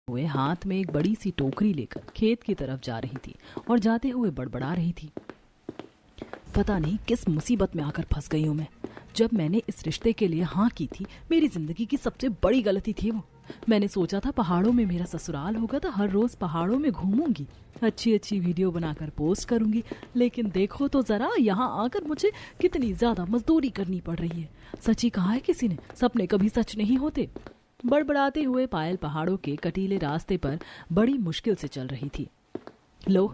हुए हाथ में एक बड़ी सी टोकरी लेकर खेत की तरफ जा रही थी और जाते हुए बड़बड़ा रही थी। पता नहीं किस मुसीबत में आकर फंस गई हूं मैं। जब मैंने इस रिश्ते के लिए हाँ की थी, मेरी जिंदगी की सबसे बड़ी गलती थी वो। मैंने सोचा था पहाड़ों में मेरा ससुराल होगा तो हर रोज पहाड़ों में घूमूंगी, अच्छी अच्छी वीडियो बनाकर पोस्ट करूंगी। लेकिन देखो तो जरा यहाँ आकर मुझे कितनी ज्यादा मजदूरी करनी पड़ रही है। सच ही कहा है किसी ने, सपने कभी सच नहीं होते। बड़बड़ाते हुए पायल पहाड़ों के कटीले रास्ते पर बड़ी मुश्किल से चल रही थी। लो,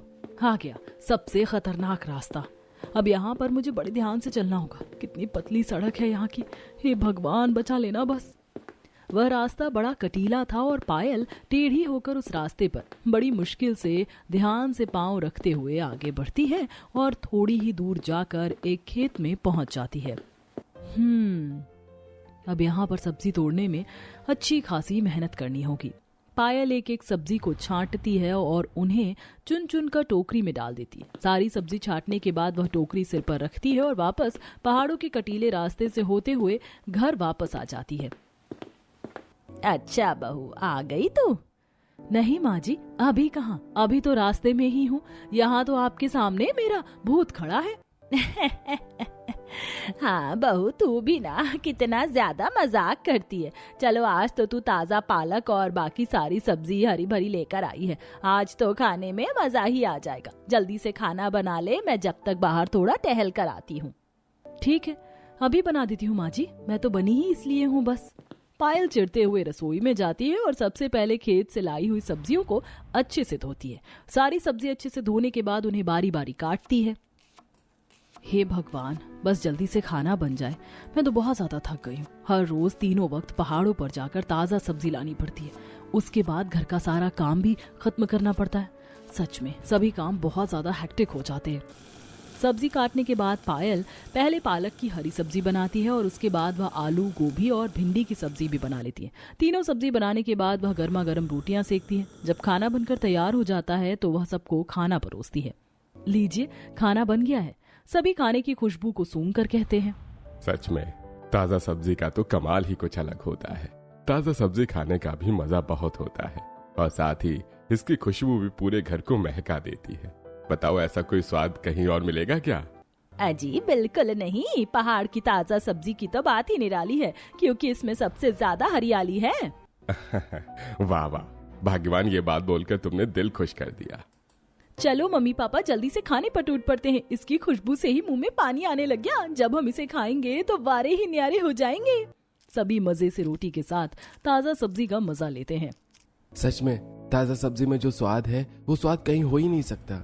आ गया सबसे खतरनाक रास्ता। अब यहाँ पर मुझे बड़े ध्यान से चलना होगा। कितनी पतली सड़क है यहाँ की, हे भगवान बचा लेना बस। वह रास्ता बड़ा कटीला था और पायल टेढ़ी होकर उस रास्ते पर बड़ी मुश्किल से ध्यान से पांव रखते हुए आगे बढ़ती है और थोड़ी ही दूर जाकर एक खेत में पहुंच जाती है। अब यहाँ पर सब्जी तोड़ने में अच्छी खासी मेहनत करनी होगी। पायल एक एक सब्जी को छांटती है और उन्हें चुन चुन कर टोकरी में डाल देती है। सारी सब्जी छांटने के बाद वह टोकरी सिर पर रखती है और वापस पहाड़ों के कटीले रास्ते से होते हुए घर वापस आ जाती है। अच्छा बहू, आ गई तू? नहीं माँ जी, अभी कहाँ, अभी तो रास्ते में ही हूँ। यहाँ तो आपके सामने मेरा भूत खड़ा है। हाँ बहू, तू भी ना कितना ज्यादा मजाक करती है। चलो, आज तो तू ताजा पालक और बाकी सारी सब्जी हरी भरी लेकर आई है। आज तो खाने में मजा ही आ जाएगा। जल्दी से खाना बना ले, मैं जब तक बाहर थोड़ा टहल कर आती हूँ। ठीक है, अभी बना देती हूँ माँ जी, मैं तो बनी ही इसलिए हूँ बस। पायल चिढ़ते हुए रसोई में जाती है और सबसे पहले खेत से लाई हुई सब्जियों को अच्छे से धोती है। सारी सब्जी अच्छे से धोने के बाद उन्हें बारी बारी काटती है। हे भगवान, बस जल्दी से खाना बन जाए। मैं तो बहुत ज्यादा थक गई हूँ। हर रोज तीनों वक्त पहाड़ों पर जाकर ताजा सब्जी लानी पड़ती है। उसके बाद घर का सारा काम भी खत्म करना पड़ता है। सच में सभी काम बहुत ज्यादा हेक्टिक हो जाते हैं। सब्जी काटने के बाद पायल पहले पालक की हरी सब्जी बनाती है और उसके बाद वह आलू, गोभी और भिंडी की सब्जी भी बना लेती है। तीनों सब्जी बनाने के बाद वह गर्मा गर्म रोटियां सेकती है। जब खाना बनकर तैयार हो जाता है तो वह सबको खाना परोसती है। लीजिए, खाना बन गया है। सभी खाने की खुशबू को सूंघ कर कहते हैं, सच में ताजा सब्जी का तो कमाल ही कुछ अलग होता है। ताजा सब्जी खाने का भी मजा बहुत होता है और साथ ही इसकी खुशबू भी पूरे घर को महका देती है। बताओ, ऐसा कोई स्वाद कहीं और मिलेगा क्या? अजी बिल्कुल नहीं, पहाड़ की ताजा सब्जी की तो बात ही निराली है, क्योंकि इसमें सबसे ज्यादा हरियाली है। वाह वाह, भाग्यवान, ये बात बोलकर तुमने दिल खुश कर दिया। चलो मम्मी पापा, जल्दी से खाने पर टूट पड़ते हैं। इसकी खुशबू से ही मुंह में पानी आने लग गया। जब हम इसे खाएंगे तो वारे ही न्यारे हो जाएंगे। सभी मजे से रोटी के साथ ताजा सब्जी का मजा लेते हैं। सच में ताजा सब्जी में जो स्वाद है वो स्वाद कहीं हो ही नहीं सकता।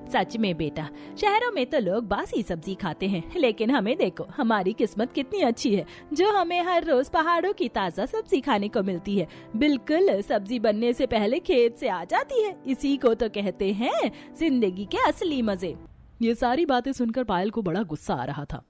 सच में बेटा, शहरों में तो लोग बासी सब्जी खाते हैं, लेकिन हमें देखो, हमारी किस्मत कितनी अच्छी है जो हमें हर रोज पहाड़ों की ताजा सब्जी खाने को मिलती है। बिल्कुल सब्जी बनने से पहले खेत से आ जाती है। इसी को तो कहते हैं जिंदगी के असली मजे। ये सारी बातें सुनकर पायल को बड़ा गुस्सा आ रहा था।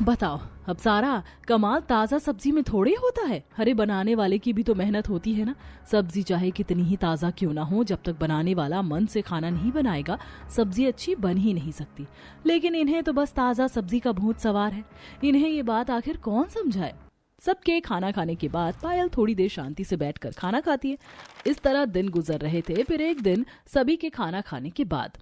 बताओ, अब सारा कमाल ताजा सब्जी में थोड़ी होता है। अरे बनाने वाले की भी तो मेहनत होती है ना। सब्जी चाहे कितनी ही ताजा क्यों ना हो, जब तक बनाने वाला मन से खाना नहीं बनाएगा, सब्जी अच्छी बन ही नहीं सकती। लेकिन इन्हें तो बस ताजा सब्जी का भूत सवार है। इन्हें ये बात आखिर कौन समझाए। सबके खाना खाने के बाद पायल थोड़ी देर शांति से बैठकर खाना खाती है। इस तरह दिन गुजर रहे थे। फिर एक दिन सभी के खाना खाने के बाद,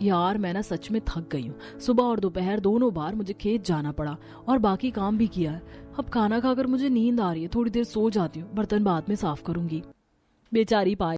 यार मैं ना सच में थक गई हूँ। सुबह और दोपहर दोनों बार मुझे खेत जाना पड़ा और बाकी काम भी किया है। अब खाना खाकर मुझे नींद आ रही है, थोड़ी देर सो जाती हूँ, बर्तन बाद में साफ करूंगी। बेचारी पायल